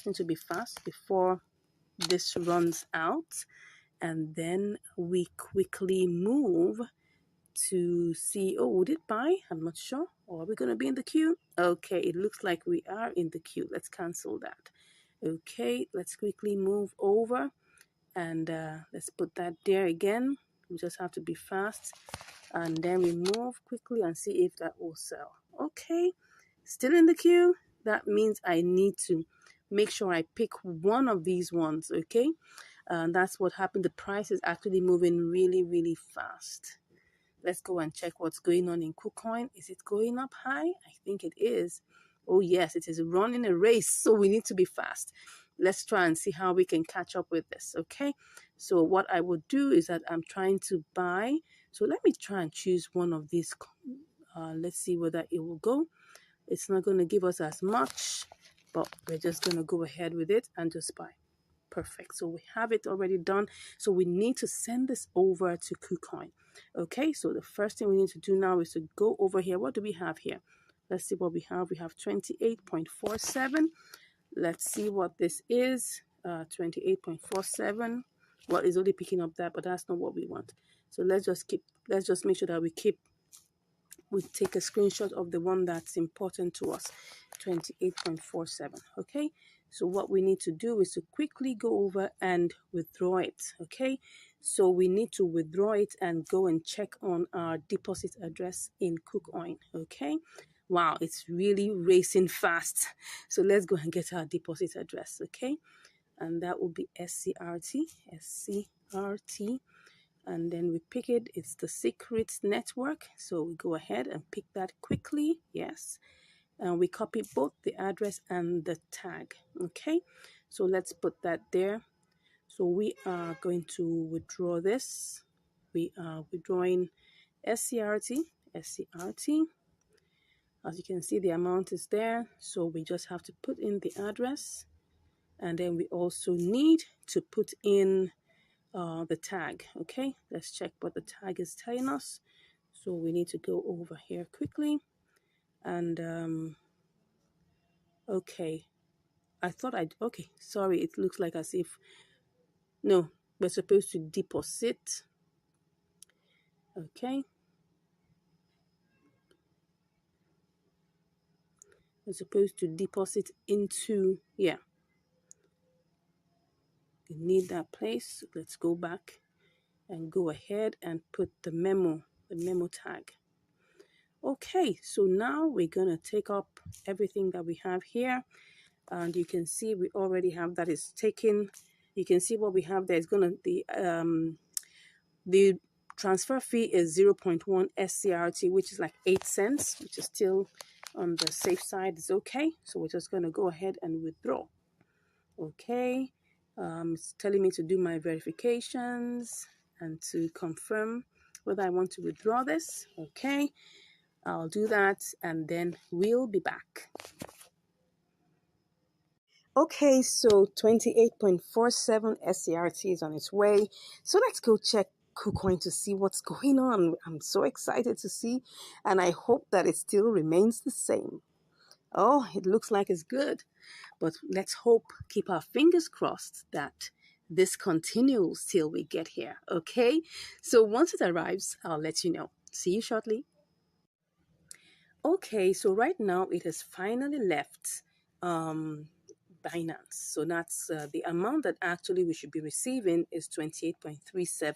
Need to be fast before this runs out, and then we quickly move to see. Oh, would it buy? I'm not sure. Or are we going to be in the queue? Okay, it looks like we are in the queue. Let's cancel that. Okay, let's quickly move over, and let's put that there again. We just have to be fast, and then we move quickly and see if that will sell. Okay, still in the queue. That means I need to make sure I pick one of these ones. Okay, and that's what happened. The price is actually moving really, really fast. Let's go and check what's going on in KuCoin. Is it going up high? I think it is. Oh yes, it is running a race, so we need to be fast. Let's try and see how we can catch up with this. Okay, so what I would do is that I'm trying to buy. So let me try and choose one of these. Let's see whether it will go. It's not going to give us as much, but we're just going to go ahead with it and just buy. Perfect. So we have it already done. So we need to send this over to KuCoin. Okay, so the first thing we need to do now is to go over here. What do we have here? Let's see what we have. We have 28.47. Let's see what this is. 28.47. Well, it's only picking up that, but that's not what we want. So let's just make sure that we take a screenshot of the one that's important to us. 28.47. Okay, so what we need to do is to quickly go over and withdraw it. Okay, so we need to withdraw it and go and check on our deposit address in KuCoin. Okay, wow, it's really racing fast. So let's go and get our deposit address. Okay, and that will be SCRT, and then we pick it. It's the secret network, so we go ahead and pick that quickly. Yes, and we copy both the address and the tag. Okay, so let's put that there. So we are going to withdraw this. We are withdrawing SCRT. As you can see, the amount is there, so we just have to put in the address, and then we also need to put in the tag. Okay, let's check what the tag is telling us. So we need to go over here quickly, and okay, okay, sorry, it looks like as if, no, we're supposed to deposit. Okay, we're supposed to deposit into, yeah, we need that place. Let's go back and go ahead and put the memo tag. Okay, so now we're gonna take up everything that we have here, and you can see we already have that is taken. You can see what we have there is gonna the transfer fee is 0.1 SCRT, which is like 8 cents, which is still on the safe side. It's okay. So we're just gonna go ahead and withdraw. Okay, it's telling me to do my verifications and to confirm whether I want to withdraw this. Okay, I'll do that and then we'll be back. Okay, so 28.47 SCRT is on its way. So let's go check KuCoin to see what's going on. I'm so excited to see, and I hope that it still remains the same. Oh, it looks like it's good, but let's hope, keep our fingers crossed that this continues till we get here. Okay, so once it arrives, I'll let you know. See you shortly. Okay, so right now it has finally left Binance. So that's the amount that actually we should be receiving is 28.37.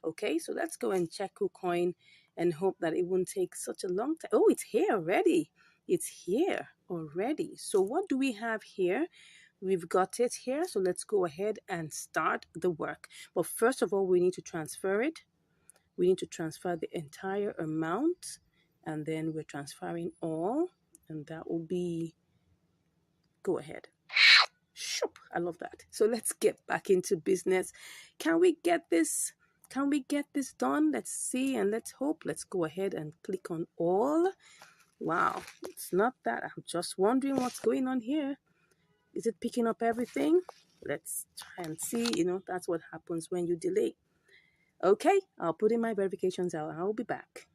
Okay, so let's go and check KuCoin and hope that it won't take such a long time. Oh, it's here already. It's here already. So what do we have here? We've got it here. So let's go ahead and start the work. But first of all, we need to transfer it. We need to transfer the entire amount, and then we're transferring all, and that will be, go ahead. Shoop, I love that. So let's get back into business. Can we get this? Can we get this done? Let's see and let's hope. Let's go ahead and click on all. Wow, it's not that. I'm just wondering what's going on here. Is it picking up everything? Let's try and see. You know, that's what happens when you delay. Okay, I'll put in my verifications out. I'll be back.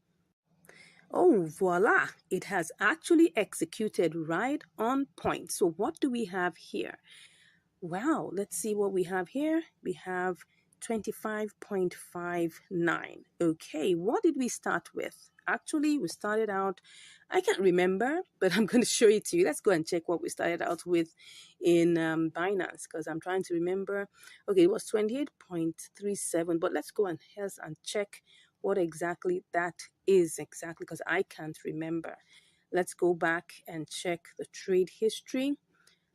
Oh, voila, it has actually executed right on point. So what do we have here? Wow, let's see what we have here. We have 25.59. Okay, what did we start with? Actually, we started out, I can't remember, but I'm going to show it to you. Let's go and check what we started out with in Binance because I'm trying to remember. Okay, it was 28.37, but let's go and check what exactly that is exactly because I can't remember. Let's go back and check the trade history.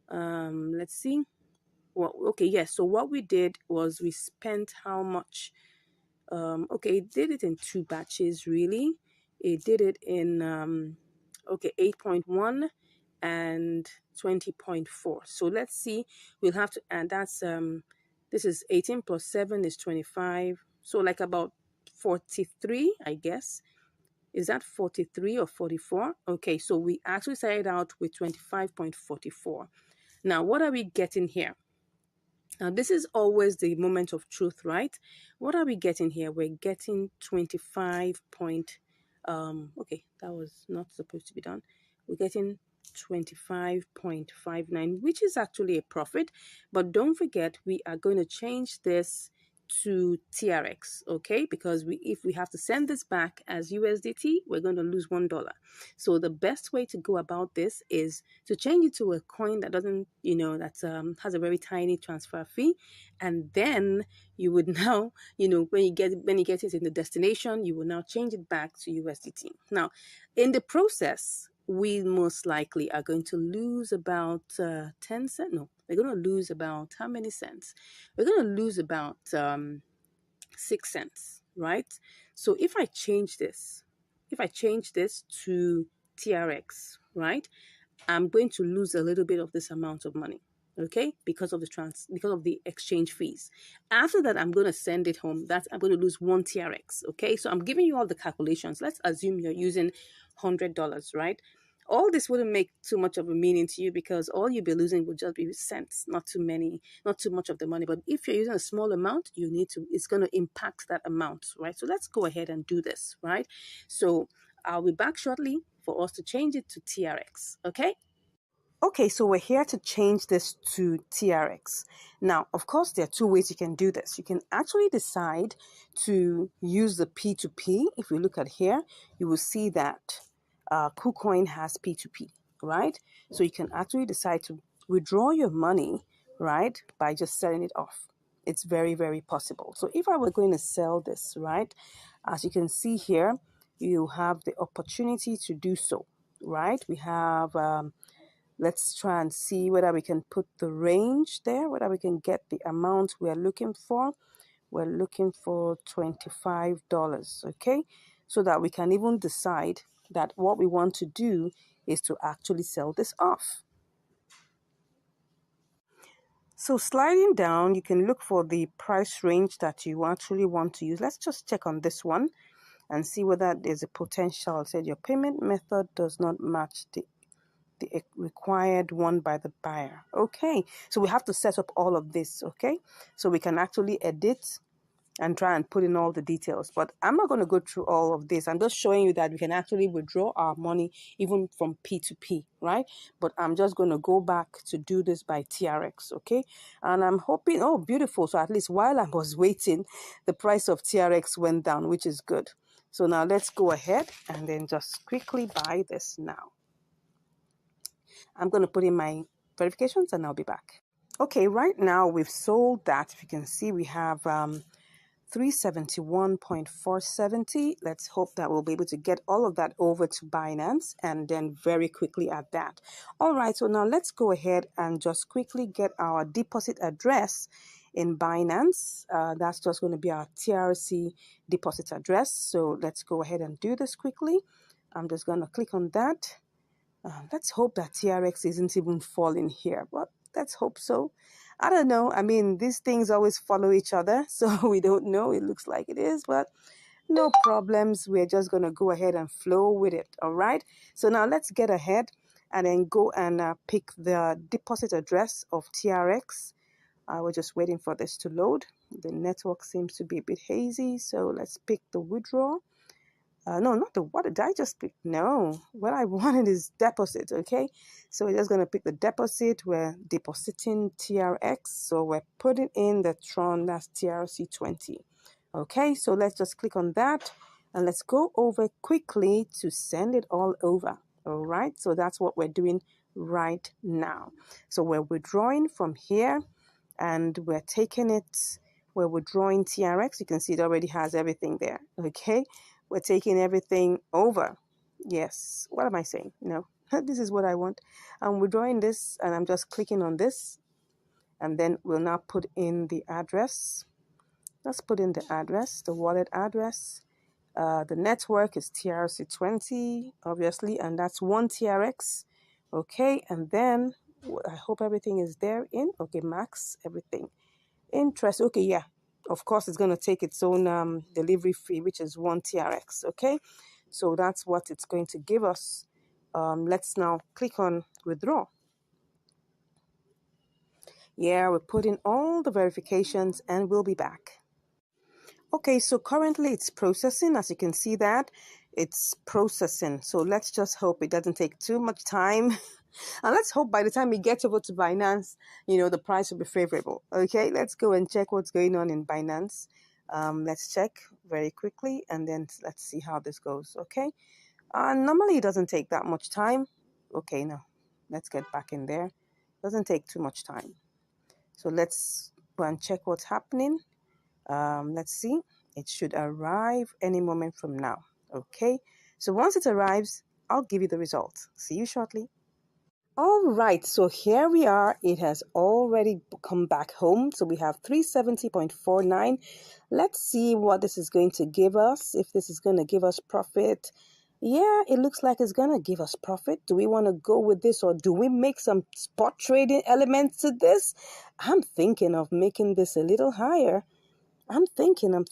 Let's see. Well, okay, yes. So what we did was we spent how much? Okay, it did it in two batches, really. It did it in, okay, 8.1 and 20.4. So let's see. We'll have to, and that's, this is 18 plus 7 is 25. So like about 43, I guess. Is that 43 or 44? Okay, so we actually started out with 25.44. Now, what are we getting here? Now, this is always the moment of truth, right? What are we getting here? We're getting 25 point, okay, that was not supposed to be done. We're getting 25.59, which is actually a profit. But don't forget, we are going to change this to TRX, okay? Because if we have to send this back as USDT, we're going to lose $1. So the best way to go about this is to change it to a coin that doesn't, that has a very tiny transfer fee, and then you would now, when you get it in the destination, you will now change it back to USDT. Now, in the process, we most likely are going to lose about 10 cents. No, we're going to lose about how many cents? We're going to lose about 6 cents, right? So if I change this to TRX, right, I'm going to lose a little bit of this amount of money, okay, because of the exchange fees. After that, I'm going to send it home. I'm going to lose 1 TRX, okay? So I'm giving you all the calculations. Let's assume you're using $100, right? All this wouldn't make too much of a meaning to you because all you'll be losing would just be cents, not too much of the money. But if you're using a small amount, it's going to impact that amount, right? So let's go ahead and do this, right? So I'll be back shortly for us to change it to TRX, okay? Okay, so we're here to change this to TRX. Now, of course, there are two ways you can do this. You can actually decide to use the P2P. If we look at here, you will see that KuCoin has P2P, right? So you can actually decide to withdraw your money, right, by just selling it off. It's very, very possible. So if I were going to sell this, right, as you can see here, you have the opportunity to do so, right? We have... let's try and see whether we can put the range there, whether we can get the amount we're looking for. We're looking for $25, okay? So that we can even decide that what we want to do is to actually sell this off. So sliding down, you can look for the price range that you actually want to use. Let's just check on this one and see whether there's a potential. It said your payment method does not match the required one by the buyer. Okay, so we have to set up all of this, okay? So we can actually edit and try and put in all the details. But I'm not going to go through all of this. I'm just showing you that we can actually withdraw our money even from P2P, right? But I'm just going to go back to do this by TRX, okay? And I'm hoping, oh, beautiful. So at least while I was waiting, the price of TRX went down, which is good. So now let's go ahead and then just quickly buy this now. I'm going to put in my verifications and I'll be back. Okay, right now we've sold that. If you can see, we have 371.470. Let's hope that we'll be able to get all of that over to Binance and then very quickly at that. All right, so now let's go ahead and just quickly get our deposit address in Binance. That's just going to be our TRC deposit address. So let's go ahead and do this quickly. I'm just going to click on that. Let's hope that TRX isn't even falling here, but let's hope so. I don't know. I mean, these things always follow each other, so we don't know. It looks like it is, but no problems. We're just going to go ahead and flow with it, all right? So now let's get ahead and then go and pick the deposit address of TRX. We're just waiting for this to load. The network seems to be a bit hazy, so let's pick the withdrawal. No, not the, what did I just pick? No, what I wanted is deposit, okay? So we're just going to pick the deposit. We're depositing TRX, so we're putting in the Tron, that's TRC20. Okay, so let's just click on that, and let's go over quickly to send it all over. All right, so that's what we're doing right now. So we're withdrawing from here, and we're taking it, we're withdrawing TRX. You can see it already has everything there, okay? We're taking everything over. Yes, what am I saying? No, this is what I want. I'm withdrawing this, and I'm just clicking on this, and then we'll now put in the address. Let's put in the address, the wallet address. The network is TRC20, obviously, and that's 1 TRX. Okay, and then I hope everything is there in. Okay, max, everything. Interest, okay, yeah. Of course, it's going to take its own delivery fee, which is 1 TRX, okay? So that's what it's going to give us. Let's now click on withdraw. Yeah, we're putting all the verifications, and we'll be back. Okay, so currently it's processing. As you can see that, it's processing. So let's just hope it doesn't take too much time. And let's hope by the time we get over to Binance, the price will be favorable. Okay, let's go and check what's going on in Binance. Let's check very quickly, and then let's see how this goes. Okay, normally it doesn't take that much time. Okay, now let's get back in there. Doesn't take too much time. So let's go and check what's happening. Let's see. It should arrive any moment from now. Okay, so once it arrives, I'll give you the results. See you shortly. All right, so here we are. It has already come back home. So we have 370.49. Let's see what this is going to give us. If this is going to give us profit. Yeah, it looks like it's going to give us profit. Do we want to go with this, or do we make some spot trading elements to this? I'm thinking of making this a little higher. I'm thinking.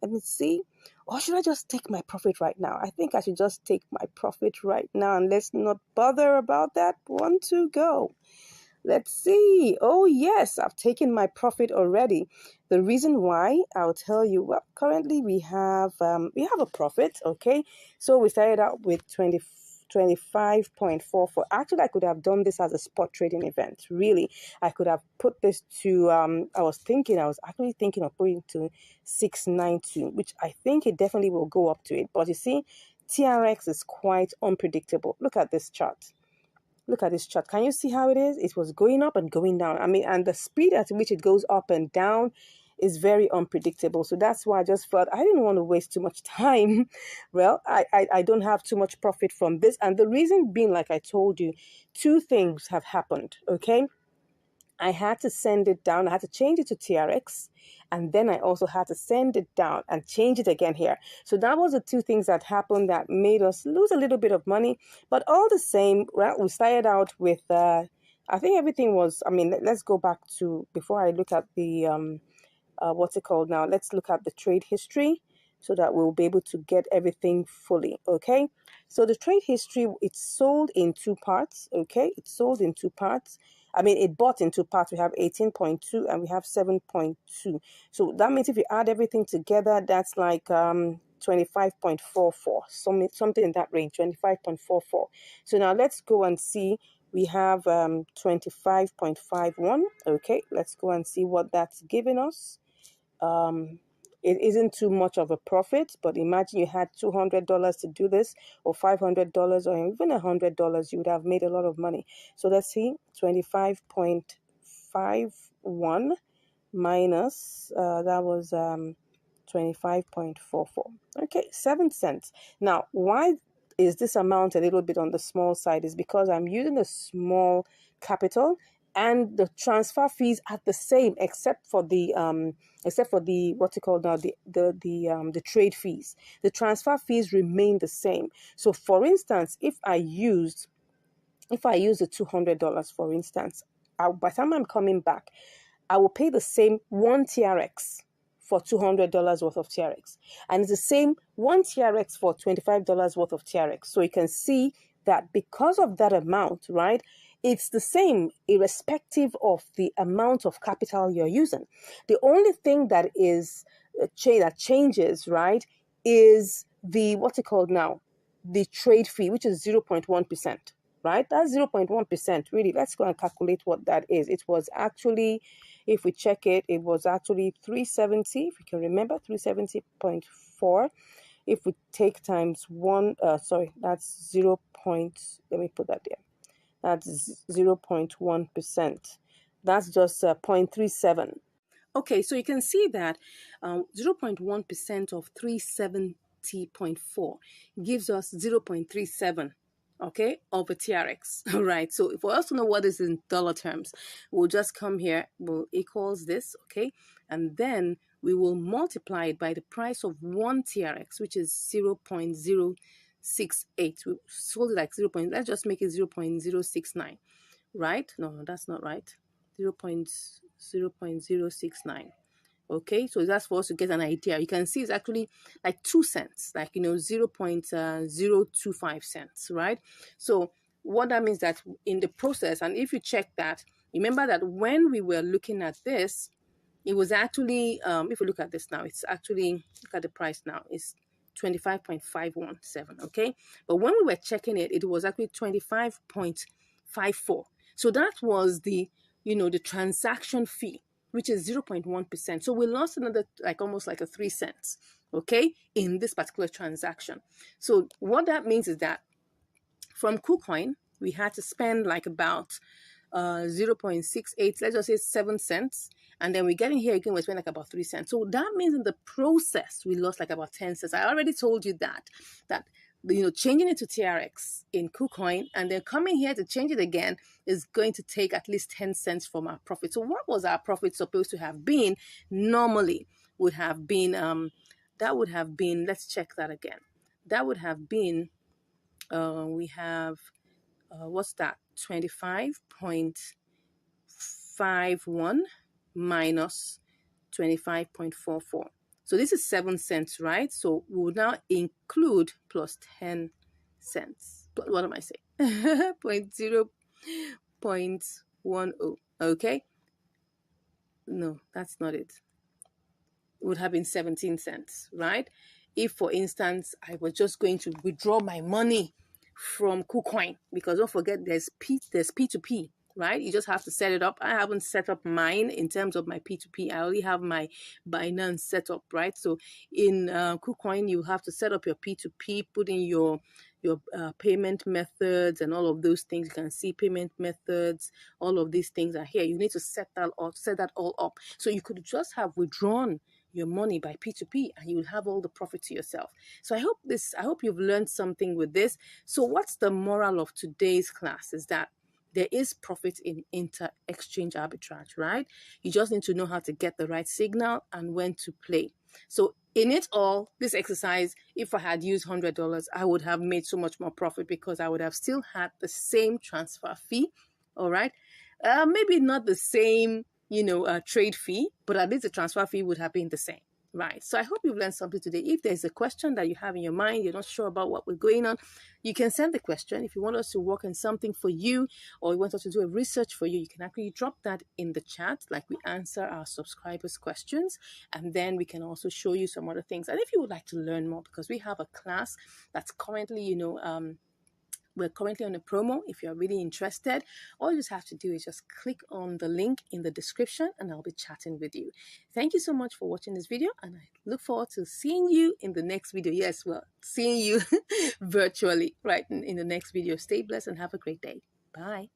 Let me see. Or should I just take my profit right now? I think I should just take my profit right now, and let's not bother about that. 1, 2, go. Let's see. Oh, yes, I've taken my profit already. The reason why, I'll tell you. Well, currently we have a profit, okay? So we started out with 25.44. Actually, I could have done this as a spot trading event. Really, I could have put this to, I was actually thinking of putting to 692, which I think it definitely will go up to it. But you see, TRX is quite unpredictable. Look at this chart. Look at this chart. Can you see how it is? It was going up and going down. I mean, and the speed at which it goes up and down is very unpredictable. So that's why I just felt I didn't want to waste too much time. Well, I don't have too much profit from this. And the reason being, like I told you, 2 things have happened, okay? I had to send it down. I had to change it to TRX. And then I also had to send it down and change it again here. So that was the 2 things that happened that made us lose a little bit of money. But all the same, well, we started out with, I think everything was, I mean, let's go back to, before I look at the, what's it called now? Let's look at the trade history so that we'll be able to get everything fully, okay? So the trade history, it's sold in 2 parts, okay? It's sold in 2 parts. I mean, it bought in 2 parts. We have 18.2 and we have 7.2. So that means if you add everything together, that's like 25.44, something in that range, 25.44. So now let's go and see. We have 25.51. Okay, let's go and see what that's giving us. It isn't too much of a profit, but imagine you had $200 to do this, or $500, or even $100, you would have made a lot of money. So let's see, 25.51 minus, that was 25.44. Okay, 7 cents. Now, why is this amount a little bit on the small side? Is because I'm using a small capital, and the transfer fees are the same, except for the what's it called now, the trade fees. The transfer fees remain the same. So for instance, if I use the $200, for instance, by the time I'm coming back, I will pay the same 1 TRX for $200 worth of TRX, and it's the same 1 TRX for $25 worth of TRX. So you can see that because of that amount, right, it's the same irrespective of the amount of capital you're using. The only thing that is that changes, right, is the, what's it called now? The trade fee, which is 0.1%, right? That's 0.1%. Really, let's go and calculate what that is. It was actually, if we check it, it was actually 370, if you can remember, 370.4. If we take times one, that's 0. Let me put that there. That's 0.1%. That's just 0.37. Okay, so you can see that 0.1% of 370.4 gives us 0.37, okay, of a TRX. All right, so for us to know what is in dollar terms, we'll just come here, we'll equals this, okay, and then we will multiply it by the price of one TRX, which is 0.068. We sold it like 0. Let's just make it 0.069, right? No, that's not right. 0.069. Okay, so that's for us to get an idea. You can see it's actually like 2 cents, like, 0.025 cents, right? So what that means that in the process, and if you check that, remember that when we were looking at this, it was actually, if you look at this now, it's actually, look at the price now, it's 25.517, okay? But when we were checking it, it was actually 25.54. So that was the, the transaction fee, which is 0.1%. So we lost another, like almost like a 3 cents, okay, in this particular transaction. So what that means is that from KuCoin, we had to spend like about 0.68, let's just say 7 cents. And then we get in here again, we spend like about 3 cents. So that means in the process, we lost like about 10 cents. I already told you that changing it to TRX in KuCoin and then coming here to change it again is going to take at least 10 cents from our profit. So what was our profit supposed to have been? Normally would have been, that would have been, let's check that again. That would have been, we have, what's that? 25.51 minus 25.44. So this is 7 cents, right? So we will now include plus 10 cents. What am I saying? 0.10. Okay. No, that's not it. It would have been 17 cents, right? If, for instance, I was just going to withdraw my money from KuCoin, because don't forget there's P2P, right? You just have to set it up. I haven't set up mine in terms of my P2P. I only have my Binance set up, right? So in KuCoin, you have to set up your P2P, put in your payment methods and all of those things. You can see payment methods. All of these things are here. You need to set that all up. So you could just have withdrawn your money by P2P and you will have all the profit to yourself. So I hope you've learned something with this. So what's the moral of today's class is that there is profit in inter-exchange arbitrage, right? You just need to know how to get the right signal and when to play. So in it all, this exercise, if I had used $100, I would have made so much more profit because I would have still had the same transfer fee, all right? Maybe not the same, trade fee, but at least the transfer fee would have been the same. Right. So I hope you've learned something today. If there's a question that you have in your mind, you're not sure about what we're going on, you can send the question. If you want us to work on something for you or you want us to do a research for you, you can actually drop that in the chat, like we answer our subscribers' questions. And then we can also show you some other things. And if you would like to learn more, because we have a class that's currently, we're currently on a promo. If you're really interested, all you just have to do is just click on the link in the description and I'll be chatting with you. Thank you so much for watching this video and I look forward to seeing you in the next video. Yes, well, seeing you virtually right in the next video. Stay blessed and have a great day. Bye.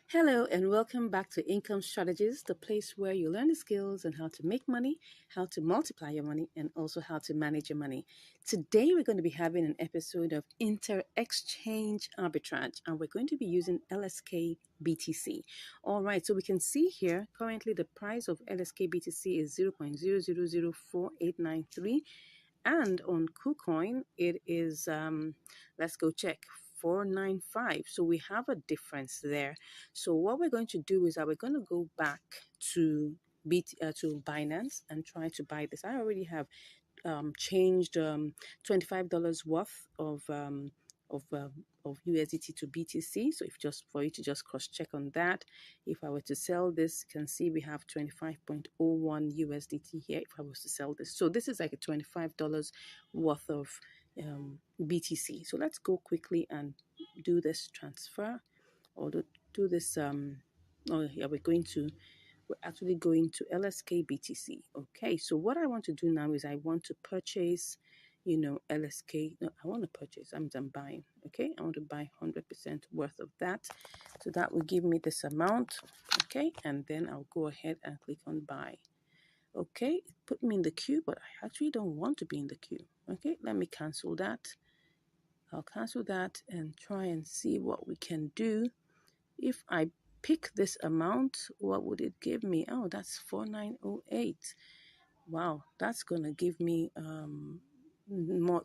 Hello and welcome back to Income Strategies, the place where you learn the skills on how to make money, how to multiply your money, and also how to manage your money. Today we're going to be having an episode of inter-exchange arbitrage and we're going to be using LSK BTC. All right, so we can see here currently the price of LSK BTC is 0.0004893 and on KuCoin it is, let's go check, 495. So we have a difference there. So what we're going to do is that we're going to go back to Binance and try to buy this. I already have changed $25 worth of of USDT to BTC. So if just for you to just cross check on that, if I were to sell this, you can see we have 25.01 USDT here if I was to sell this. So this is like a $25 worth of BTC. So let's go quickly and do this transfer, or do this oh yeah, we're actually going to LSK BTC. Okay, so what I want to do now is I want to purchase, LSK. No, I want to purchase. I'm buying. Okay, I want to buy 100% worth of that. So that will give me this amount. Okay, and then I'll go ahead and click on buy. Okay, it put me in the queue, but I actually don't want to be in the queue. Okay, let me cancel that. I'll cancel that and try and see what we can do. If I pick this amount, what would it give me? Oh, that's 4908. Wow, that's gonna give me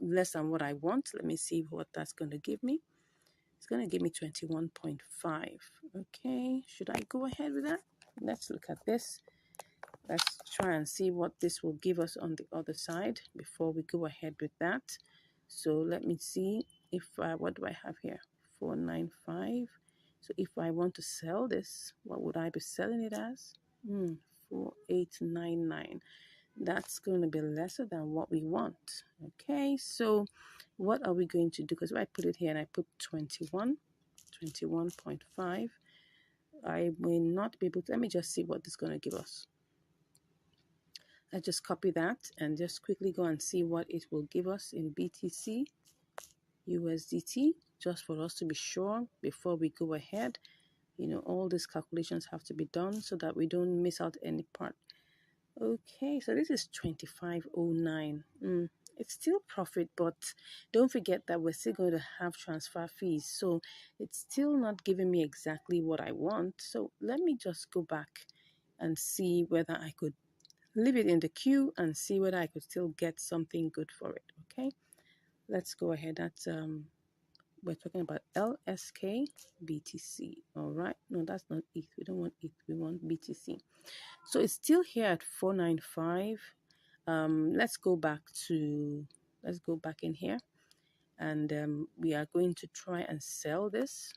less than what I want. Let me see what that's gonna give me. It's gonna give me 21.5. Okay, should I go ahead with that? Let's look at this. Let's try and see what this will give us on the other side before we go ahead with that. So let me see if what do I have here? 495. So if I want to sell this, what would I be selling it as? 4899. That's going to be lesser than what we want. Okay, so what are we going to do? Because if I put it here and I put 21.5, I may not be able to. Let me just see what this is going to give us. I just copy that and just quickly go and see what it will give us in BTC, USDT, just for us to be sure before we go ahead. All these calculations have to be done so that we don't miss out any part. Okay, so this is 2509. It's still profit, but don't forget that we're still going to have transfer fees. So it's still not giving me exactly what I want. So let me just go back and see whether I could leave it in the queue and see whether I could still get something good for it. Okay, let's go ahead. That's we're talking about LSK BTC. All right, no, that's not ETH. We don't want ETH, we want BTC. So it's still here at 495. Let's go back in here, and we are going to try and sell this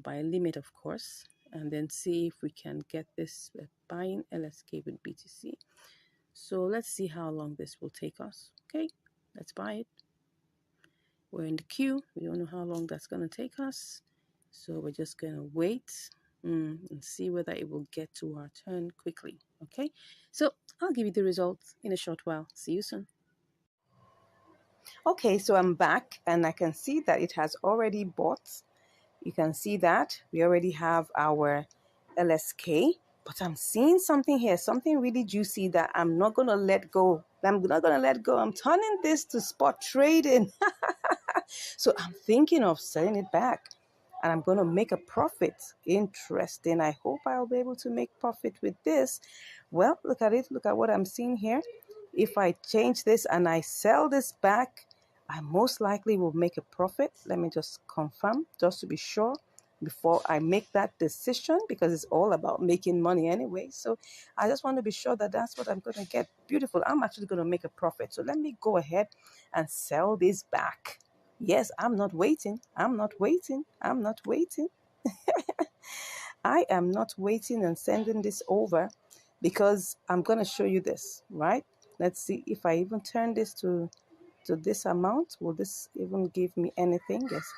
by a limit, of course, and then see if we can get this buying LSK with BTC. So let's see how long this will take us. Okay, let's buy it. We're in the queue. We don't know how long that's going to take us. So we're just going to wait and see whether it will get to our turn quickly. Okay, so I'll give you the results in a short while. See you soon. Okay, so I'm back and I can see that it has already bought. You can see that we already have our LSK, but I'm seeing something here, something really juicy that I'm not going to let go. I'm not going to let go. I'm turning this to spot trading. So I'm thinking of selling it back and I'm going to make a profit. Interesting. I hope I'll be able to make profit with this. Well, look at it. Look at what I'm seeing here. If I change this and I sell this back, I most likely will make a profit. Let me just confirm just to be sure before I make that decision, because it's all about making money anyway. So I just want to be sure that that's what I'm going to get. Beautiful. I'm actually going to make a profit. So let me go ahead and sell this back. Yes, I'm not waiting. I'm not waiting. I'm not waiting. I am not waiting and sending this over because I'm going to show you this, right? Let's see if I even turn this to this amount. Will this even give me anything? Yes.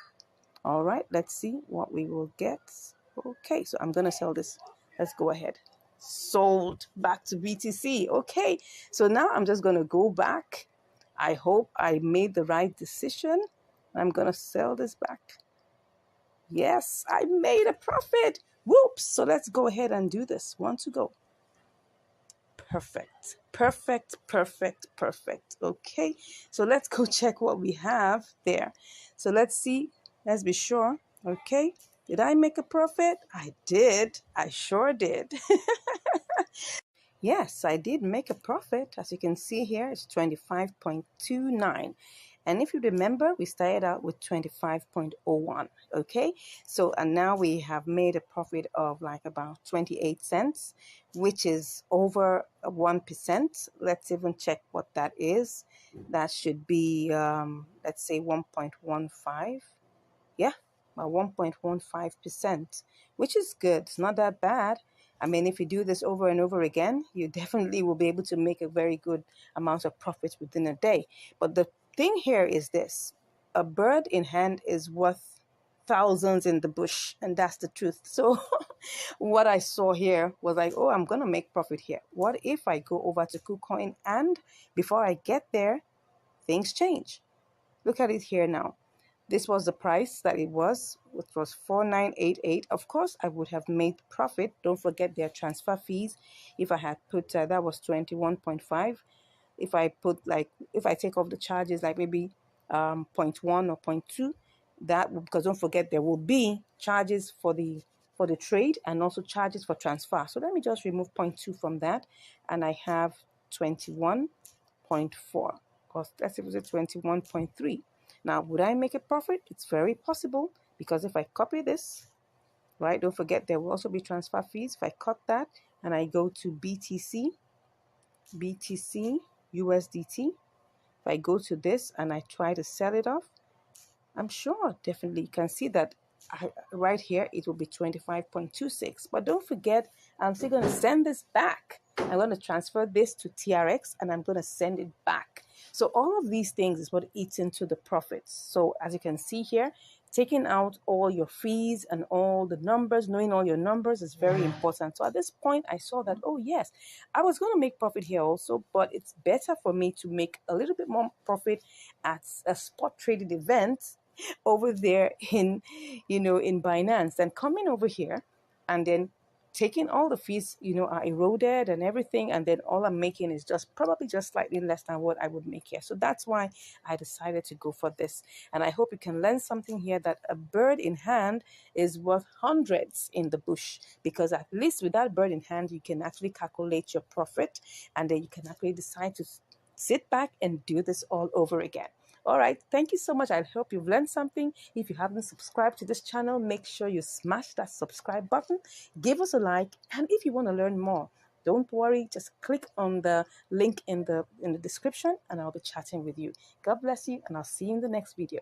All right, let's see what we will get. Okay, so I'm going to sell this. Let's go ahead. Sold back to BTC. Okay, so now I'm just going to go back. I hope I made the right decision. I'm going to sell this back. Yes, I made a profit. Whoops. So let's go ahead and do this. One to go. Perfect. Perfect, perfect, perfect. Okay, so let's go check what we have there. So let's see. Let's be sure. Okay, did I make a profit? I did. I sure did. Yes, I did make a profit. As you can see here, it's 25.29. And if you remember, we started out with 25.01. Okay, so and now we have made a profit of like about 28 cents, which is over 1%. Let's even check what that is. That should be, let's say 1.15. Yeah, about 1.15%, which is good. It's not that bad. I mean, if you do this over and over again, you definitely will be able to make a very good amount of profit within a day. But the thing here is this: a bird in hand is worth thousands in the bush, and that's the truth. So what I saw here was like, oh, I'm gonna make profit here. What if I go over to KuCoin and before I get there, things change? Look at it here now. This was the price that it was, which was 4988. Of course, I would have made profit. Don't forget their transfer fees. If I had put that was 21.5. If I put if I take off the charges, like maybe 0.1 or 0.2, that because don't forget there will be charges for the trade and also charges for transfer. So let me just remove 0.2 from that, and I have 21.4. Because let's say it was 21.3. Now, would I make a profit? It's very possible, because if I copy this, right, don't forget there will also be transfer fees. If I cut that and I go to BTC, USDT, if I go to this and I try to sell it off, I'm sure definitely you can see that right here it will be 25.26. But don't forget, I'm still going to send this back. I'm going to transfer this to TRX and I'm going to send it back. So all of these things is what eats into the profits. So as you can see here, taking out all your fees and all the numbers, knowing all your numbers is very important. So at this point, I saw that, oh yes, I was going to make profit here also, but it's better for me to make a little bit more profit at a spot traded event over there in Binance than coming over here and then taking all the fees, are eroded and everything, and then all I'm making is probably just slightly less than what I would make here. So that's why I decided to go for this. And I hope you can learn something here, that a bird in hand is worth hundreds in the bush, because at least with that bird in hand, you can actually calculate your profit, and then you can actually decide to sit back and do this all over again. All right, thank you so much. I hope you've learned something. If you haven't subscribed to this channel, make sure you smash that subscribe button, give us a like, and if you want to learn more, don't worry, just click on the link in the description and I'll be chatting with you. God bless you, and I'll see you in the next video.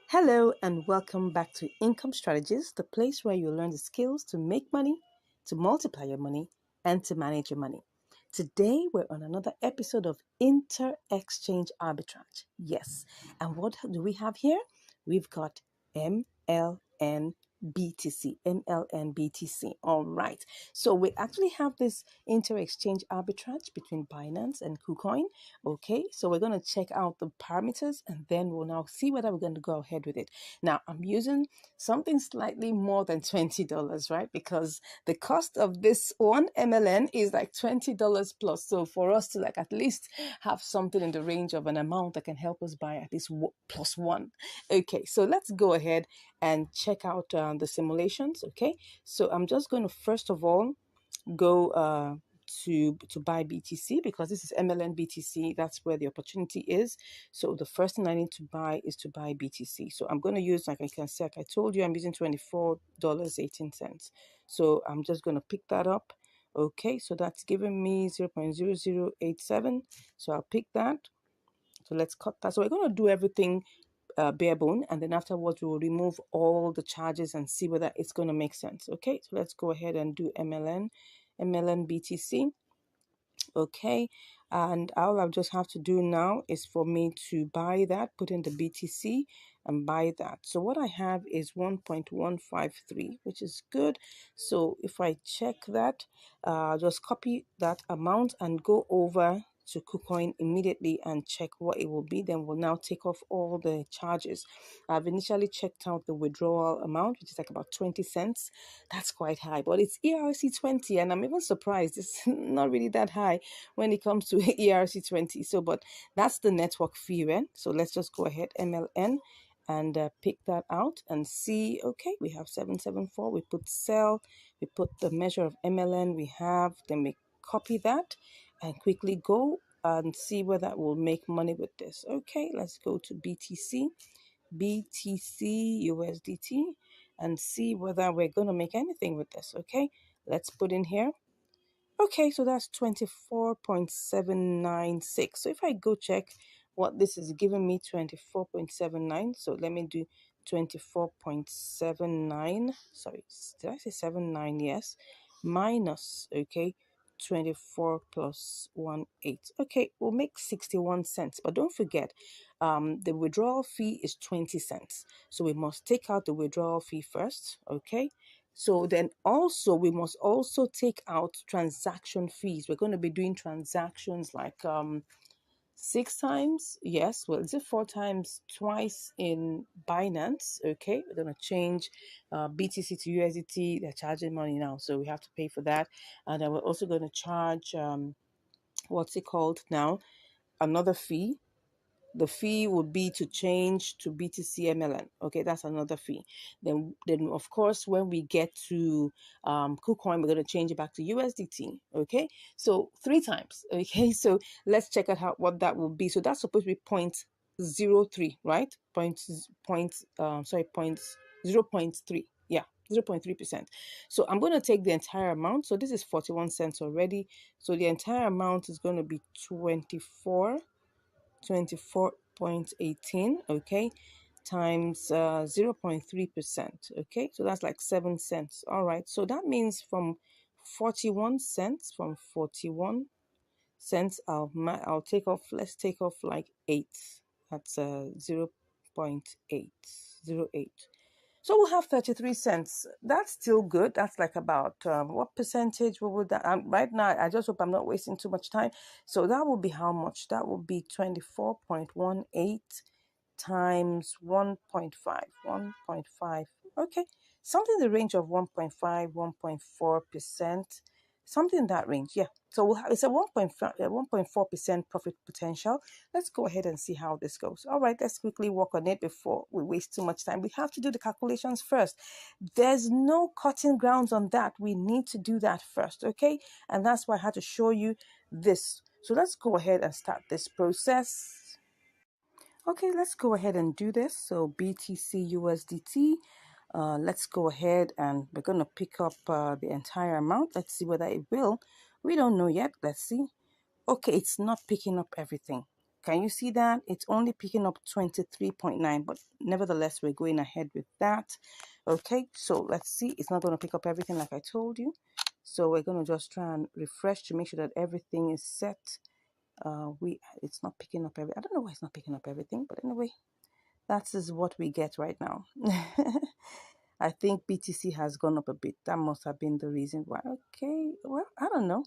Hello and welcome back to Income Strategies, the place where you learn the skills to make money, to multiply your money, and to manage your money. Today, we're on another episode of Inter-Exchange Arbitrage. Yes, and what do we have here? We've got MLN BTC. All right. So we actually have this inter-exchange arbitrage between Binance and KuCoin. Okay. So we're going to check out the parameters and then we'll now see whether we're going to go ahead with it. Now, I'm using something slightly more than $20, right? Because the cost of this one MLN is like $20 plus. So for us to at least have something in the range of an amount that can help us buy at least plus one. Okay. So let's go ahead and check out the simulations. Okay, so I'm just going to first of all go to buy BTC, because this is MLN BTC. That's where the opportunity is. So the first thing I need to buy is to buy BTC. So I'm going to use, like I can say, like I told you, I'm using $24.18. So I'm just going to pick that up. Okay, so that's giving me 0.0087. So I'll pick that. So let's cut that. So we're going to do everything bare bone, and then afterwards we will remove all the charges and see whether it's going to make sense. Okay, so let's go ahead and do MLN BTC. Okay, and all I just have to do now is for me to buy that, put in the BTC and buy that. So what I have is 1.153, which is good. So if I check that, just copy that amount and go over to KuCoin immediately and check what it will be. Then we'll now take off all the charges. I've initially checked out the withdrawal amount, which is like about 20 cents. That's quite high, but it's ERC20, and I'm even surprised it's not really that high when it comes to ERC20. So, but that's the network fee, right? So let's just go ahead, MLN, and pick that out and see. Okay, we have 774. We put sell, we put the measure of MLN we have, then we copy that and quickly go and see whether we'll make money with this. Okay, let's go to BTC USDT and see whether we're going to make anything with this. Okay, let's put in here. Okay, so that's 24.796. So if I go check what this is giving me, 24.79. So let me do 24.79, sorry, did I say 79? Yes, minus, okay, 24 plus 18. Okay, we'll make 61 cents, but don't forget, the withdrawal fee is 20 cents. So we must take out the withdrawal fee first, okay? So then also we must also take out transaction fees. We're going to be doing transactions like 6 times, yes, well, is it 4 times, twice in Binance? Okay, we're going to change BTC to USDT. They're charging money now, so we have to pay for that. And then we're also going to charge what's it called now, another fee. The fee would be to change to BTC MLN. Okay, that's another fee. Then of course, when we get to KuCoin, we're going to change it back to USDT. Okay, so 3 times. Okay, so let's check out what that will be. So that's supposed to be 0.03, right? Point 0.3. Yeah, 0.3%. So I'm going to take the entire amount. So this is 41 cents already. So the entire amount is going to be 24.18, okay, times 0.3%, okay, so that's like 7 cents. All right, so that means from 41 cents, I'll take off, let's take off like 8. That's 0.808. So we'll have 33 cents. That's still good. That's like about what percentage? What would that? Right now, I just hope I'm not wasting too much time. So that will be how much? That will be 24.18 times 1.5. 1.5. Okay, something in the range of 1.5, 1.4%. Something in that range, yeah. So we'll have, it's a 1.4% profit potential. Let's go ahead and see how this goes. All right, let's quickly work on it before we waste too much time. We have to do the calculations first. There's no cutting grounds on that. We need to do that first, okay? And that's why I had to show you this. So let's go ahead and start this process. Okay, let's go ahead and do this. So BTC USDT. Let's go ahead and we're going to pick up the entire amount. Let's see whether it will. We don't know yet. Let's see. Okay, it's not picking up everything. Can you see that? It's only picking up 23.9, but nevertheless, we're going ahead with that. Okay, so let's see. It's not going to pick up everything like I told you. So we're going to just try and refresh to make sure that everything is set. It's not picking up I don't know why it's not picking up everything, but anyway, that is what we get right now. I think BTC has gone up a bit. That must have been the reason why. Okay, well, I don't know.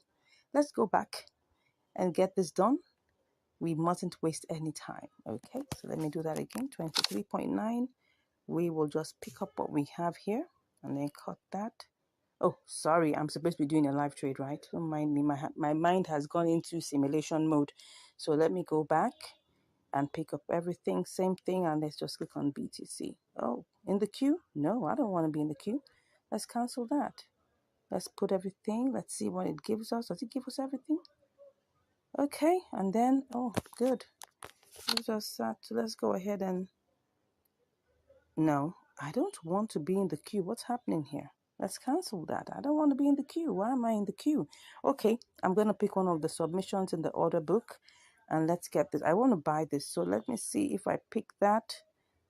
Let's go back and get this done. We mustn't waste any time. Okay, so let me do that again. 23.9. We will just pick up what we have here and then cut that. Oh, sorry, I'm supposed to be doing a live trade, right? Don't mind me. My mind has gone into simulation mode. So let me go back and pick up everything. Same thing, and let's just click on BTC. Oh, in the queue? No, I don't want to be in the queue. Let's cancel that. Let's put everything. Let's see what it gives us. Does it give us everything? Okay, and then, oh, good. Gives us that. So let's go ahead and... No, I don't want to be in the queue. What's happening here? Let's cancel that. I don't want to be in the queue. Why am I in the queue? Okay, I'm going to pick one of the submissions in the order book. And let's get this. I want to buy this. So let me see if I pick that.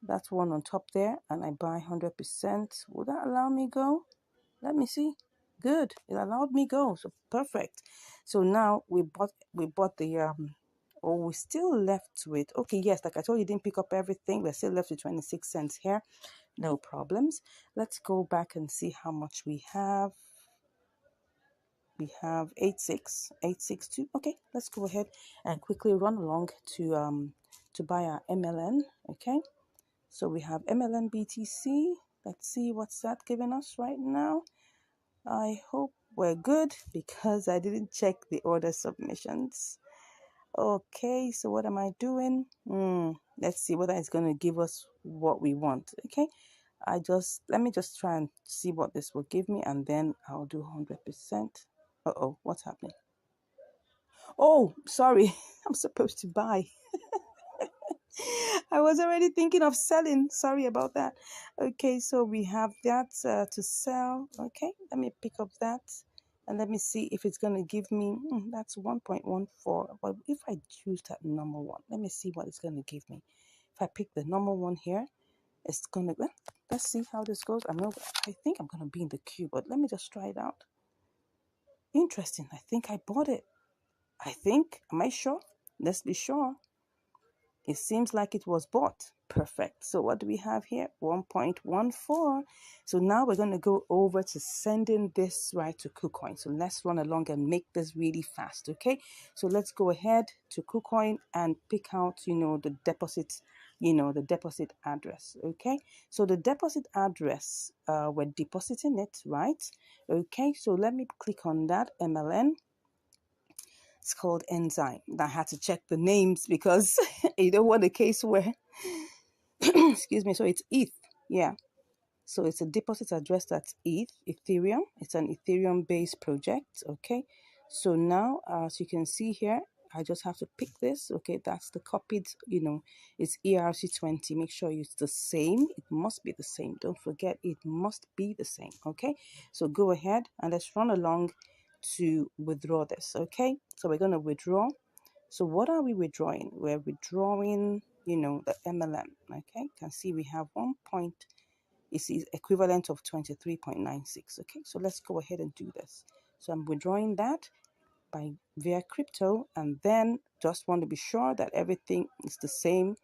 That's one on top there. And I buy 100%. Will that allow me go? Let me see. Good. It allowed me go. So perfect. So now we bought the oh, we still left with, okay, yes, like I told you, didn't pick up everything. We're still left with 26 cents here. No problems. Let's go back and see how much we have. We have 862. Okay, let's go ahead and quickly run along to buy our MLN. Okay, so we have MLN BTC. Let's see what's that giving us right now. I hope we're good because I didn't check the order submissions. Okay, so what am I doing? Let's see whether it's going to give us what we want. Okay, let me just try and see what this will give me, and then I'll do 100%. Uh-oh, what's happening? Oh, sorry, I'm supposed to buy. I was already thinking of selling. Sorry about that. Okay, so we have that to sell. Okay, let me pick up that. And let me see if it's going to give me, that's 1.14. But if I choose that number one, let me see what it's going to give me. If I pick the number one here, It's gonna, let's see how this goes. I think I'm gonna be in the queue, but let me just try it out. Interesting. I think I bought it. I think. Am I sure? Let's be sure. It seems like it was bought. Perfect. So what do we have here? 1.14. So now we're going to go over to sending this right to KuCoin. So let's run along and make this really fast. Okay. So let's go ahead to KuCoin and pick out, the deposit, the deposit address. Okay. So the deposit address, we're depositing it, right? Okay. So let me click on that MLN. It's called Enzyme. I had to check the names because you don't want a case where, excuse me, so it's ETH. Yeah. So it's a deposit address that's Ethereum. It's an Ethereum based project. Okay. So now, as you can see here, I just have to pick this. Okay. That's the copied, it's ERC20. Make sure it's the same. It must be the same. Don't forget, it must be the same. Okay. So go ahead and let's run along to withdraw this. Okay. So we're going to withdraw. So what are we withdrawing? We're withdrawing, the MLM. Okay. You can see we have 1 point. It's equivalent of 23.96. Okay, so let's go ahead and do this. So I'm withdrawing that via crypto, and then just want to be sure that everything is the same.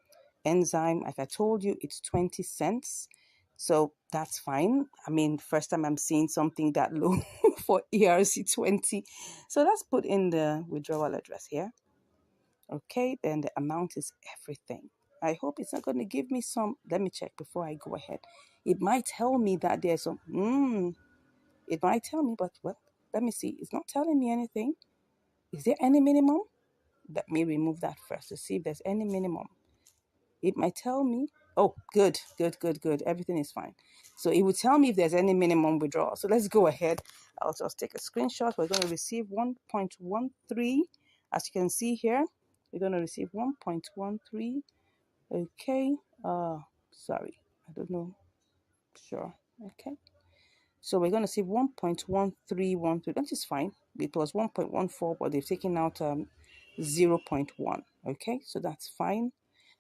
Enzyme, like I told you, it's 20 cents. So that's fine. I mean, first time I'm seeing something that low for ERC20. So let's put in the withdrawal address here. Okay, then the amount is everything. I hope it's not going to give me some. Let me check before I go ahead. It might tell me that there's some. It might tell me, but well, let me see. It's not telling me anything. Is there any minimum? Let me remove that first to see if there's any minimum. It might tell me. Oh, good. Everything is fine. So it will tell me if there's any minimum withdrawal. So let's go ahead. I'll just take a screenshot. We're going to receive 1.13. As you can see here, we're going to receive 1.13. Okay. Sorry. I don't know. Sure. Okay. So we're going to see 1.1313. That is fine. It was 1.14, but they've taken out 0.1. Okay. So that's fine.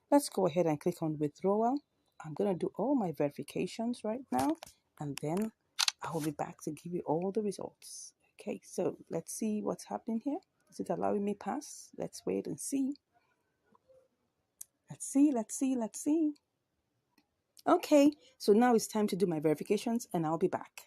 Let's go ahead and click on withdrawal. I'm going to do all my verifications right now, and then I will be back to give you all the results. Okay, so let's see what's happening here. Is it allowing me pass? Let's wait and see. Let's see. Okay, so now it's time to do my verifications, and I'll be back.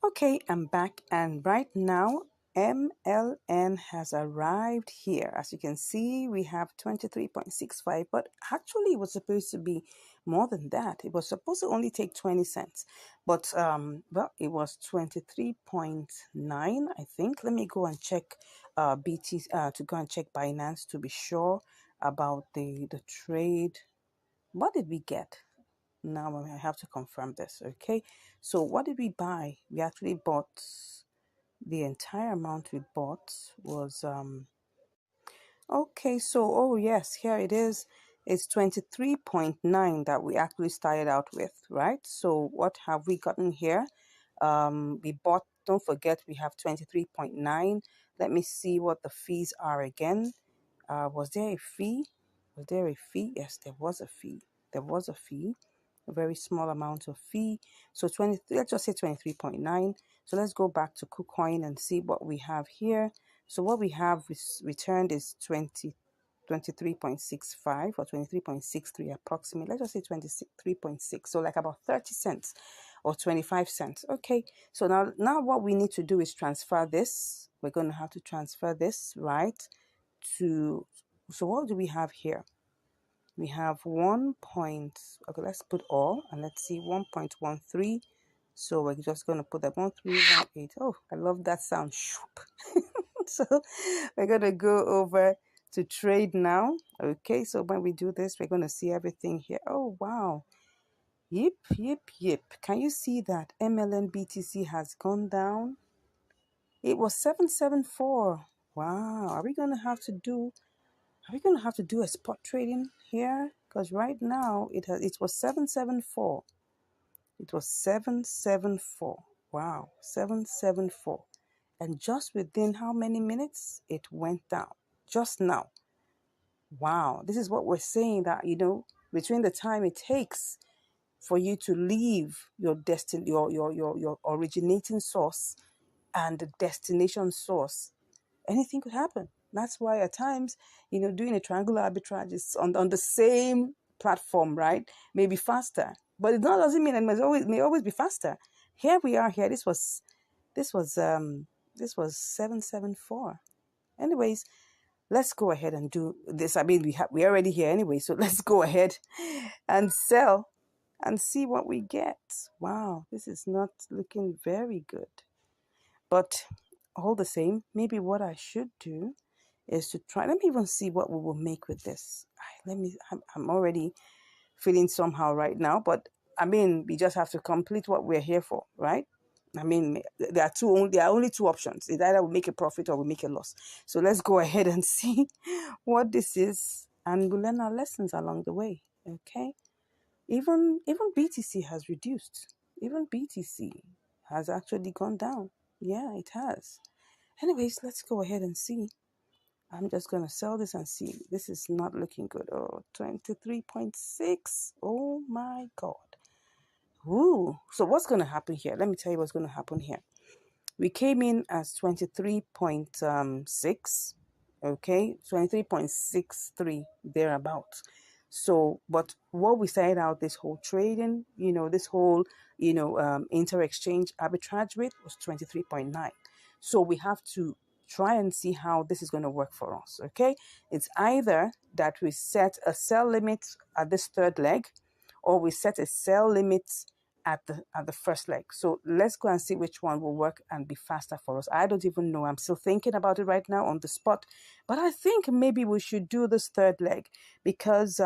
Okay, I'm back, and right now MLN has arrived here. As you can see, we have 23.65, but actually it was supposed to be more than that. It was supposed to only take 20 cents, but well, it was 23.9, I think. Let me go and check to go and check Binance to be sure about the trade. What did we get? Now I have to confirm this. Okay, so what did we buy? We actually bought, the entire amount we bought was okay, so oh yes, here it is. It's 23.9 that we actually started out with, right? So what have we gotten here? We bought, don't forget, we have 23.9. Let me see what the fees are again. Was there a fee? Was there a fee? Yes, there was a fee. There was a fee, a very small amount of fee. So 20, let's just say 23.9. So let's go back to KuCoin and see what we have here. So what we have returned is 23.65 or 23.63 approximately. Let's just say 23.6. So like about 30 cents or 25 cents. Okay. So now what we need to do is transfer this. We're going to have to transfer this, right? So what do we have here? We have 1 point, okay, let's put all, and let's see, 1.13. So we're just going to put that 1318. Oh, I love that sound. So we're going to go over to trade now. Okay, so when we do this, we're going to see everything here. Oh, wow. Yep. Can you see that MLN BTC has gone down? It was 774. Wow. Are we going to have to do a spot trading here? Because right now it was 774. It was 774. Wow, 774. And just within how many minutes it went down? Just now. Wow, this is what we're saying, that between the time it takes for you to leave your your originating source and the destination source. Anything could happen. That's why at times, doing a triangular arbitrage is on the same platform, right? Maybe faster, but it doesn't mean it may always be faster. Here we are. Here, this was 774. Anyways, let's go ahead and do this. I mean, we're already here anyway, so let's go ahead and sell and see what we get. Wow, this is not looking very good. But all the same, maybe what I should do is to try. Let me even see what we will make with this. I'm already feeling somehow right now, but I mean, we just have to complete what we're here for, right? I mean, there are only two options. It's either we make a profit or we make a loss. So let's go ahead and see what this is, and we'll learn our lessons along the way. Okay. Even BTC has reduced. Even BTC has actually gone down. Yeah, it has. Anyways, let's go ahead and see. I'm just going to sell this and see. This is not looking good. Oh, 23.6. Oh my God. Ooh. So what's going to happen here? Let me tell you what's going to happen here. We came in as 23.6. Okay, 23.63 thereabouts. So, but what we started out this whole trading, this whole, inter-exchange arbitrage rate was 23.9. So we have to try and see how this is going to work for us. Okay, it's either that we set a sell limit at this third leg, or we set a sell limit at the first leg. So let's go and see which one will work and be faster for us. I don't even know. I'm still thinking about it right now on the spot, but I think maybe we should do this third leg because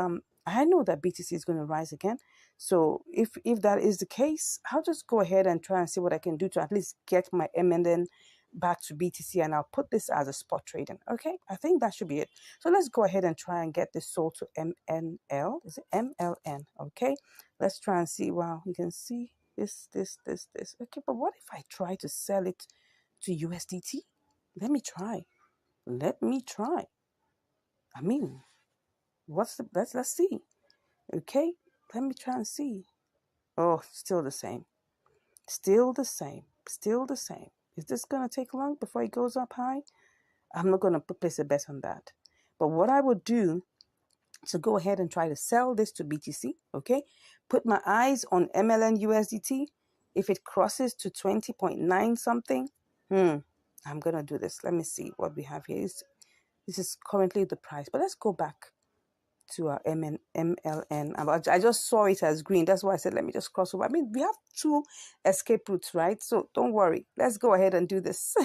I know that BTC is going to rise again. So if that is the case, I'll just go ahead and try and see what I can do to at least get my MNN back to BTC, and I'll put this as a spot trading. Okay, I think that should be it. So let's go ahead and try and get this sold to MNL. Is it MLN? Okay, let's try and see. Wow, you can see this. Okay, but what if I try to sell it to USDT? Let me try. I mean, let's see. Okay, let me try and see. Oh, still the same. Is this going to take long before it goes up high? I'm not going to place a bet on that. But what I would do to go ahead and try to sell this to BTC, okay? Put my eyes on MLN USDT. If it crosses to 20.9 something, I'm going to do this. Let me see what we have here. This is currently the price. But let's go back to our MLN. I just saw it as green. That's why I said, let me just cross over. I mean, we have two escape routes, right? So don't worry. Let's go ahead and do this.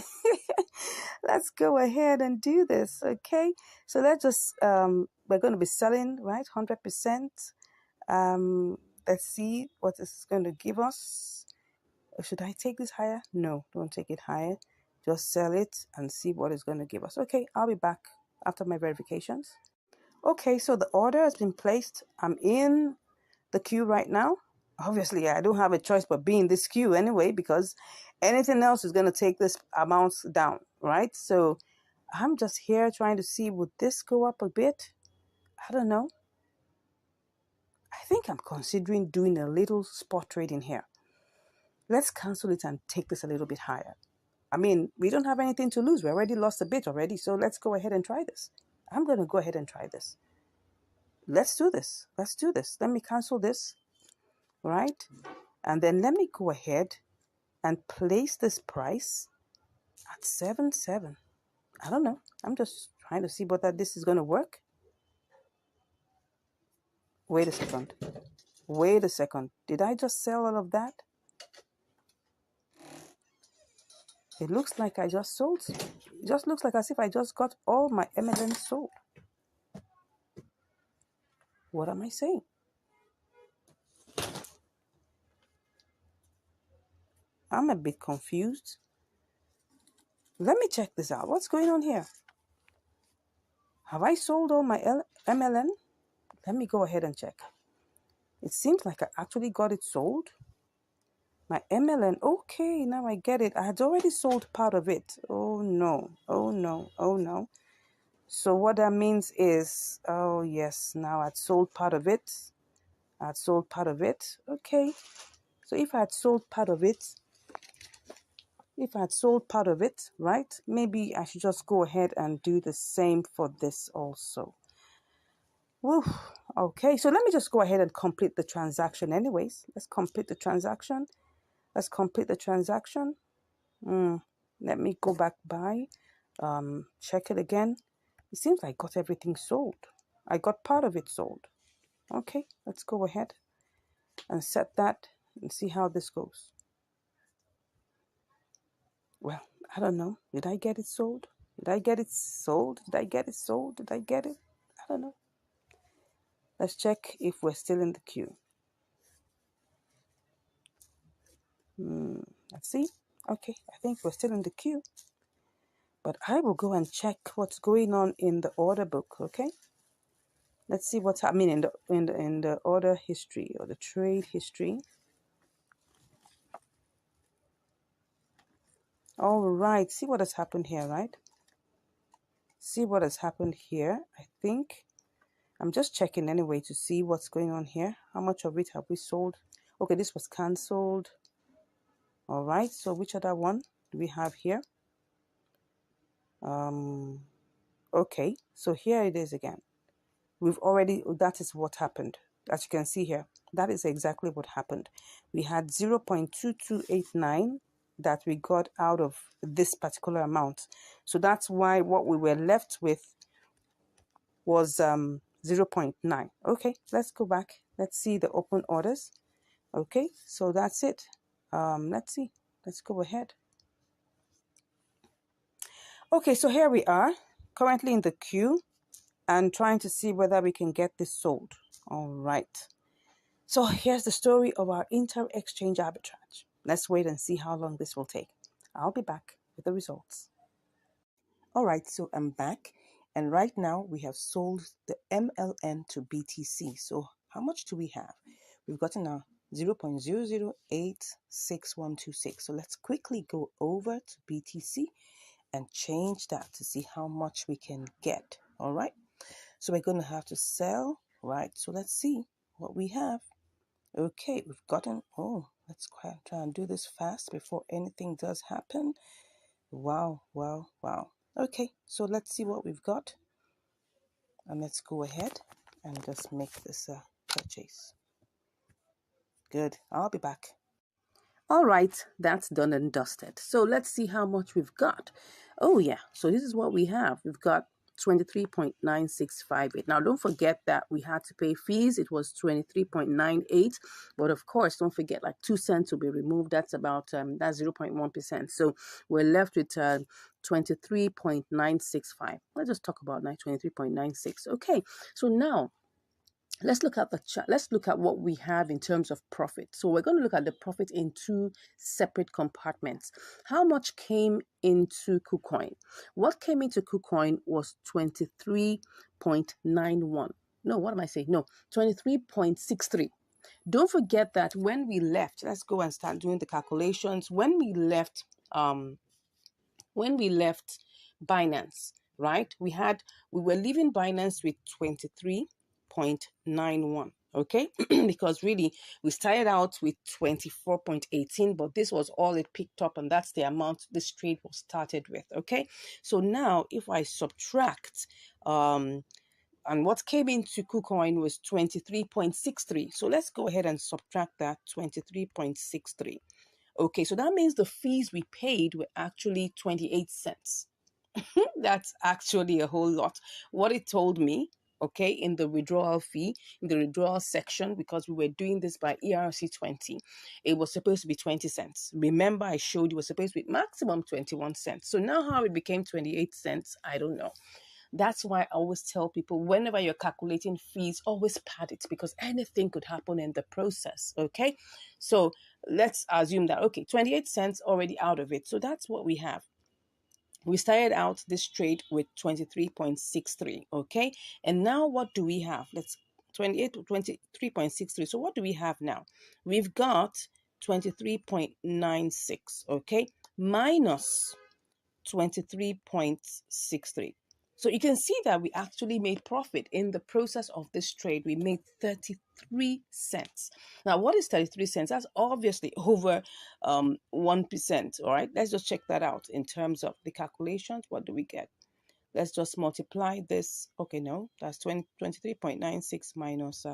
Let's go ahead and do this, okay? So let's just, we're going to be selling, right? 100%. Let's see what this is going to give us. Should I take this higher? No, don't take it higher. Just sell it and see what it's going to give us. Okay, I'll be back after my verifications. Okay, so the order has been placed. I'm in the queue right now. Obviously, I don't have a choice but be in this queue anyway, because anything else is going to take this amount down, right? So I'm just here trying to see, would this go up a bit? I don't know. I think I'm considering doing a little spot trading here. Let's cancel it and take this a little bit higher. I mean, we don't have anything to lose. We already lost a bit already. So let's go ahead and try this. I'm going to go ahead and try this. Let's do this. Let me cancel this, right? And then let me go ahead and place this price at 7.7. I don't know. I'm just trying to see whether this is going to work. Wait a second. Did I just sell all of that? It looks like I just sold. It just looks like as if I just got all my MLN sold. What am I saying? I'm a bit confused. Let me check this out. What's going on here? Have I sold all my MLN? Let me go ahead and check. It seems like I actually got it sold. My MLN, okay, now I get it. I had already sold part of it. Oh no. So what that means is, oh yes, now I'd sold part of it. I had sold part of it. Okay. So if I had sold part of it, right, maybe I should just go ahead and do the same for this also. Woo. Okay, so let me just go ahead and complete the transaction anyways. Let's complete the transaction. Let me go back by, check it again. It seems I got everything sold. I got part of it sold. Okay, let's go ahead and set that and see how this goes. Well, I don't know. Did I get it sold? Did I get it sold? Did I get it sold? Did I get it? I don't know. Let's check if we're still in the queue. Let's see. Okay, I think we're still in the queue. But I will go and check what's going on in the order book, okay? Let's see what's happening in the order history or the trade history. All right, see what has happened here, right? See what has happened here. I think I'm just checking anyway to see what's going on here. How much of it have we sold? Okay, this was cancelled. All right, so which other one do we have here? Okay, so here it is again. That is what happened. As you can see here, that is exactly what happened. We had 0.2289 that we got out of this particular amount. So that's why what we were left with was 0.9. Okay, let's go back. Let's see the open orders. Okay, so that's it. Let's see. Let's go ahead. Okay, so here we are, currently in the queue and trying to see whether we can get this sold. All right. So here's the story of our inter-exchange arbitrage. Let's wait and see how long this will take. I'll be back with the results. All right, so I'm back. And right now we have sold the MLN to BTC. So how much do we have? We've gotten a 0.0086126. So let's quickly go over to BTC and change that to see how much we can get. All right. So we're going to have to sell. Right. So let's see what we have. Okay, we've gotten, let's try and do this fast before anything does happen. Wow. Okay, so let's see what we've got. And let's go ahead and just make this purchase. Good, I'll be back. All right, that's done and dusted. So let's see how much we've got. Oh yeah, so this is what we have. We've got 23.9658. Now don't forget that we had to pay fees. It was 23.98, but of course don't forget like 2 cents will be removed. That's about that's 0.1%. So we're left with 23.965. Let's just talk about 23.96. Okay, so now let's look at the chart. Let's look at what we have in terms of profit. So we're going to look at the profit in 2 separate compartments. How much came into KuCoin? What came into KuCoin was 23.91. No, what am I saying? No, 23.63. Don't forget that when we left, let's go and start doing the calculations. When we left Binance, right? We were leaving Binance with 23.91. Okay, because really we started out with 24.18, but this was all it picked up, and that's the amount this trade was started with. Okay, so now if I subtract and what came into KuCoin was 23.63. So let's go ahead and subtract that 23.63. Okay, so that means the fees we paid were actually 28 cents. That's actually a whole lot. What it told me, okay, in the withdrawal fee, in the withdrawal section, because we were doing this by ERC20, it was supposed to be 20 cents. Remember, I showed you it was supposed to be maximum 21 cents. So now how it became 28 cents, I don't know. That's why I always tell people, whenever you're calculating fees, always pad it, because anything could happen in the process, okay? So let's assume that, okay, 28 cents already out of it. So that's what we have. We started out this trade with 23.63, okay? And now what do we have? Let's 28 to 23.63. So what do we have now? We've got 23.96, okay? Minus 23.63. So you can see that we actually made profit in the process of this trade. We made 33 cents. Now, what is 33 cents? That's obviously over 1%. All right, let's just check that out in terms of the calculations. What do we get? Let's just multiply this. Okay, no, that's 23.96 minus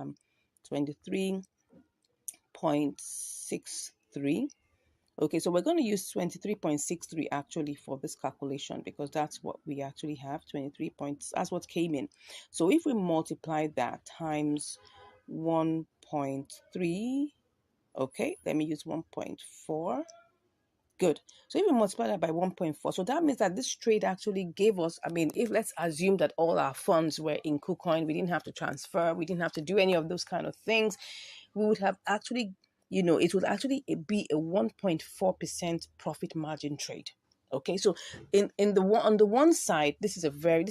23.63. Okay, so we're going to use 23.63 actually for this calculation, because that's what we actually have, 23 points. That's what came in. So if we multiply that times 1.3, okay, let me use 1.4. Good. So if we multiply that by 1.4, so that means that this trade actually gave us, I mean, if let's assume that all our funds were in KuCoin, we didn't have to transfer, we didn't have to do any of those kind of things, we would have actually, it would actually be a 1.4% profit margin trade. Okay, so in the one on the one side, this is a very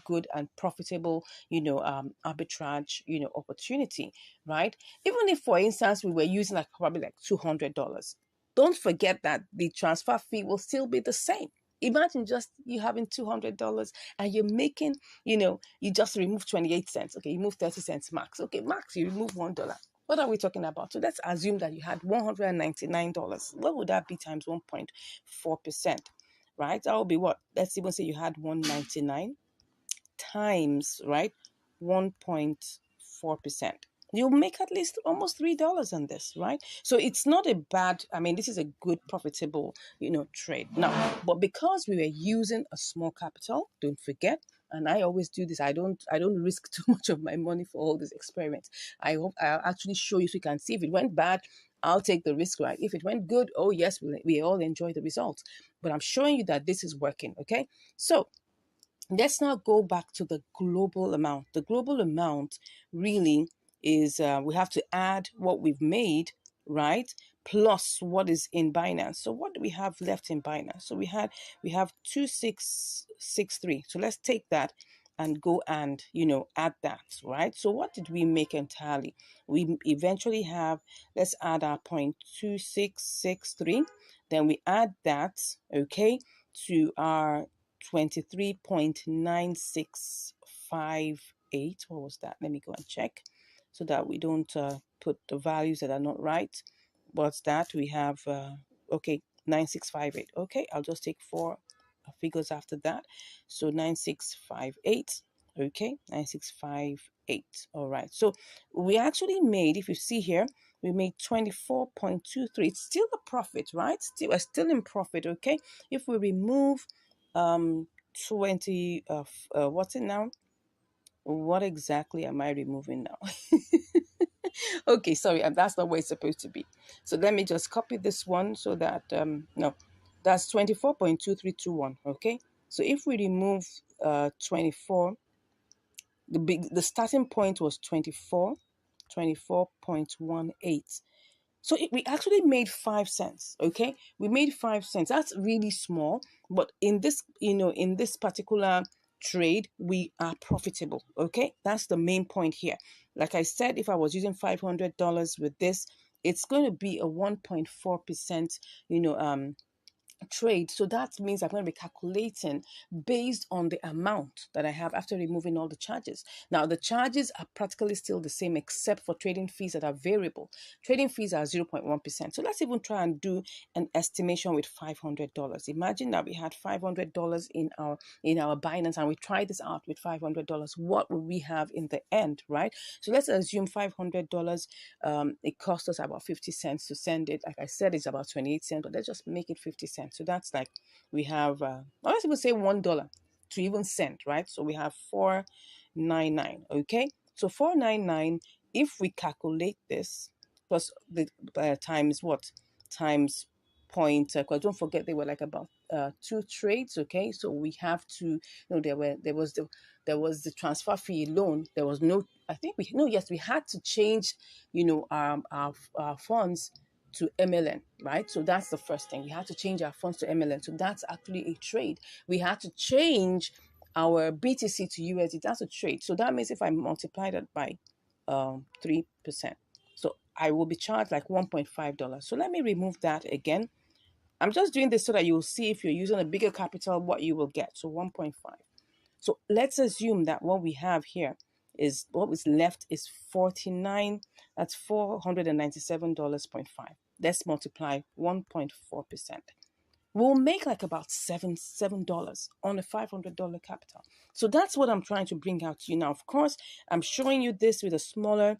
good and profitable, arbitrage, opportunity, right? Even if, for instance, we were using like probably like $200, don't forget that the transfer fee will still be the same. Imagine just you having $200 and you're making, you just remove 28 cents. Okay, you move 30 cents max. Okay, max, you remove $1. What are we talking about? So let's assume that you had $199. What would that be times 1.4%? Right? That would be what? Let's even say you had 199 times, right, 1.4%. You'll make at least almost $3 on this, right? So it's not a bad, I mean, this is a good profitable, trade. Now, but because we were using a small capital, don't forget, and I always do this, I don't risk too much of my money for all these experiments. I hope I'll actually show you so you can see. If it went bad, I'll take the risk, right? If it went good, oh yes, we all enjoy the results. But I'm showing you that this is working, okay? So let's now go back to the global amount. The global amount really is, we have to add what we've made, right, plus what is in Binance. So what do we have left in Binance? So we have 2663. So let's take that and go and add that, right? So what did we make entirely? We eventually have, let's add our 0.2663, then we add that, okay, to our 23.9658. What was that? Let me go and check so that we don't put the values that are not right. What's that? We have, okay, 9658. Okay, I'll just take four figures after that. So 9658. Okay, 9658. All right. So we actually made, if you see here, we made 24.23. It's still a profit, right? We're still in profit. Okay, if we remove 20 what's it now, what exactly am I removing now? Okay, sorry, that's not where it's supposed to be. So let me just copy this one so that no, that's 24.2321. Okay, so if we remove 24, the starting point was 24.18. So we actually made 5 cents. Okay, we made 5 cents. That's really small, but in this, in this particular trade, we are profitable. Okay, that's the main point here. Like I said, if I was using $500 with this, it's going to be a 1.4%, trade. So that means I'm going to be calculating based on the amount that I have after removing all the charges. Now, the charges are practically still the same except for trading fees that are variable. Trading fees are 0.1%. So let's even try and do an estimation with $500. Imagine that we had $500 in our Binance and we try this out with $500. What will we have in the end, right? So let's assume $500. It cost us about 50 cents to send it. Like I said, it's about 28 cents, but let's just make it 50 cents. So that's like we have, let's even say $1 to even send, right? So we have 499. Okay, so 499. If we calculate this plus the times what, times point, because don't forget they were like about 2 trades. Okay, so we have to, there was the transfer fee alone. There was no, I think we no yes we had to change our funds to MLN, right? So that's the first thing. We had to change our funds to MLN. So that's actually a trade. We had to change our BTC to USD. That's a trade. So that means if I multiply that by 3%, so I will be charged like $1.5. So let me remove that again. I'm just doing this so that you'll see if you're using a bigger capital, what you will get. So 1.5. So let's assume that what we have here is what was left is 49, that's $497.5. Let's multiply 1.4%. We'll make like about $7 on a $500 capital. So that's what I'm trying to bring out to you now. Of course, I'm showing you this with a smaller,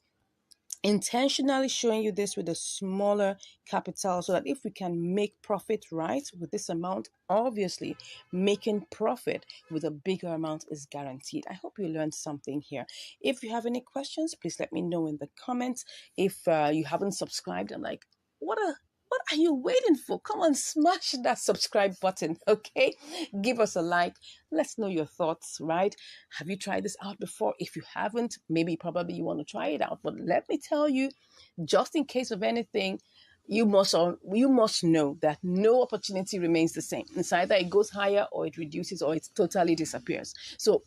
intentionally showing you this with a smaller capital, so that if we can make profit right with this amount, obviously making profit with a bigger amount is guaranteed. I hope you learned something here. If you have any questions, please let me know in the comments. If you haven't subscribed, I'm like, what are you waiting for? Come on, smash that subscribe button, okay? Give us a like. Let's know your thoughts, right? Have you tried this out before? If you haven't, maybe probably you want to try it out. But let me tell you, just in case of anything, you must know that no opportunity remains the same. It's either it goes higher or it reduces or it totally disappears. So